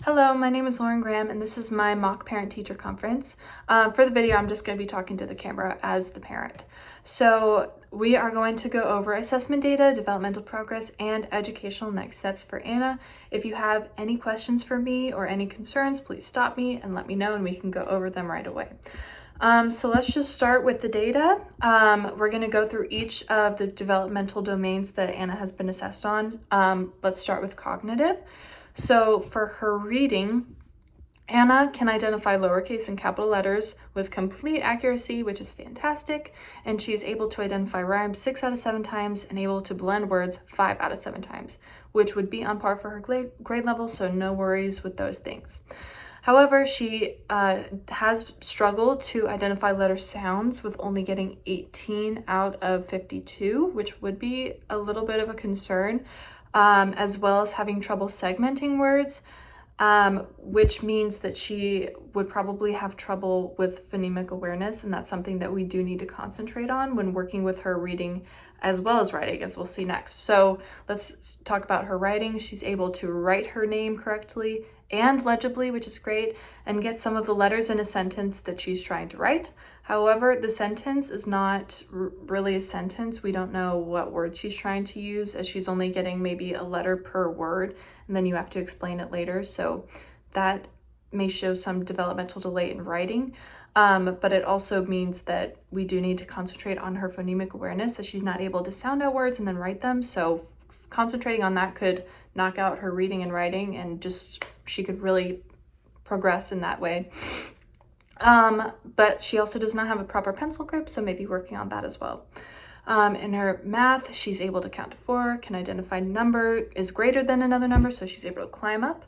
Hello, my name is Lauren Graham, and this is my mock parent-teacher conference. For the video, I'm just going to be talking to the camera as the parent. So we are going to go over assessment data, developmental progress, and educational next steps for Anna. If you have any questions for me or any concerns, please stop me and let me know, and we can go over them right away. So let's just start with the data. We're going to go through each of the developmental domains that Anna has been assessed on. Let's start with cognitive. So for her reading, Anna can identify lowercase and capital letters with complete accuracy, which is fantastic, and she's able to identify rhymes 6 out of 7 times and able to blend words 5 out of 7 times, which would be on par for her grade level, so no worries with those things. However, she has struggled to identify letter sounds with only getting 18 out of 52, which would be a little bit of a concern, as well as having trouble segmenting words, which means that she would probably have trouble with phonemic awareness, and that's something that we do need to concentrate on when working with her reading as well as writing, as we'll see next. So let's talk about her writing. She's able to write her name correctly and legibly, which is great, and get some of the letters in a sentence that she's trying to write. However, the sentence is not really a sentence. We don't know what word she's trying to use, as she's only getting maybe a letter per word, and then you have to explain it later. So that may show some developmental delay in writing, but it also means that we do need to concentrate on her phonemic awareness, as she's not able to sound out words and then write them. So concentrating on that could knock out her reading and writing, and just she could really progress in that way. But she also does not have a proper pencil grip, so maybe working on that as well. In her math, she's able to count to 4, can identify number is greater than another number, so she's able to climb up.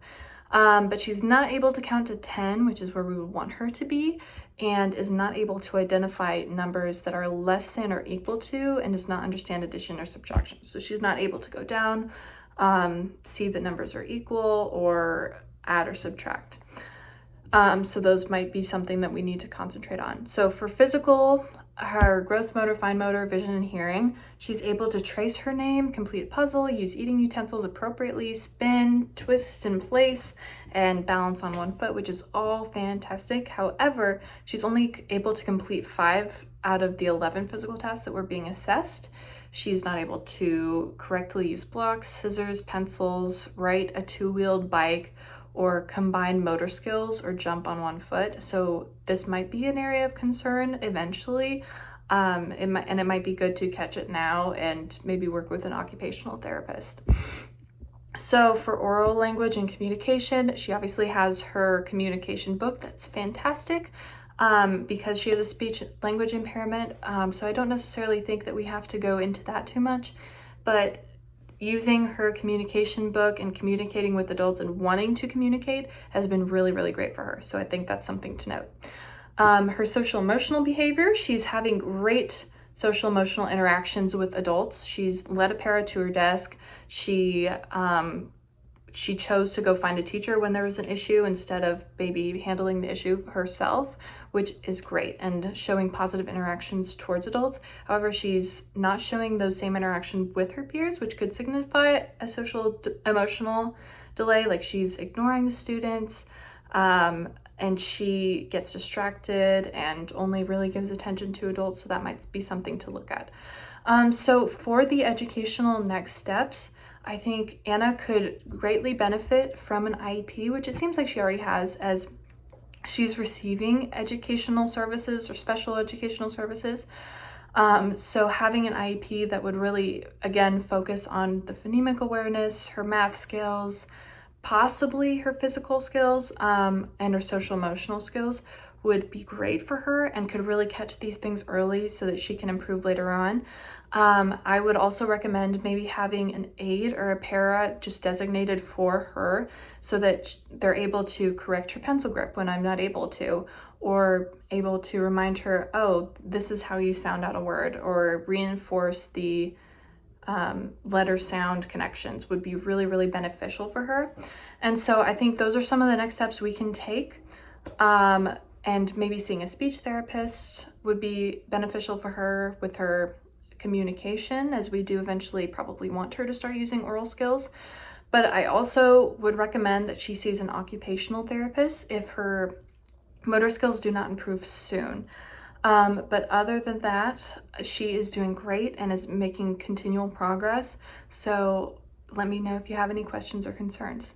But she's not able to count to 10, which is where we would want her to be, and is not able to identify numbers that are less than or equal to, and does not understand addition or subtraction. So she's not able to go down, see that numbers are equal, or add or subtract. So those might be something that we need to concentrate on. So for physical, her gross motor, fine motor, vision, and hearing, she's able to trace her name, complete a puzzle, use eating utensils appropriately, spin, twist in place, and balance on one foot, which is all fantastic. However, she's only able to complete 5 out of the 11 physical tasks that were being assessed. She's not able to correctly use blocks, scissors, pencils, ride a 2-wheeled bike, or combine motor skills, or jump on one foot. So this might be an area of concern eventually. It might be good to catch it now and maybe work with an occupational therapist. So for oral language and communication, she obviously has her communication book. That's fantastic, because she has a speech language impairment. So I don't necessarily think that we have to go into that too much, but using her communication book and communicating with adults and wanting to communicate has been really, really great for her. So I think that's something to note. Her social emotional behavior, she's having great social emotional interactions with adults. She's led a para to her desk. She chose to go find a teacher when there was an issue instead of maybe handling the issue herself, which is great, and showing positive interactions towards adults. However, she's not showing those same interactions with her peers, which could signify a social emotional delay, like she's ignoring the students, and she gets distracted and only really gives attention to adults, so that might be something to look at. So for the educational next steps, I think Anna could greatly benefit from an IEP, which it seems like she already has, as she's receiving educational services or special educational services. So having an IEP that would really, again, focus on the phonemic awareness, her math skills, possibly her physical skills, and her social emotional skills would be great for her, and could really catch these things early so that she can improve later on. I would also recommend maybe having an aide or a para just designated for her, so that they're able to correct her pencil grip when I'm not able to, or able to remind her, oh, this is how you sound out a word, or reinforce the letter sound connections would be really, really beneficial for her. And so I think those are some of the next steps we can take. And maybe seeing a speech therapist would be beneficial for her with her communication, as we do eventually probably want her to start using oral skills. But I also would recommend that she sees an occupational therapist if her motor skills do not improve soon. But other than that, she is doing great and is making continual progress. So let me know if you have any questions or concerns.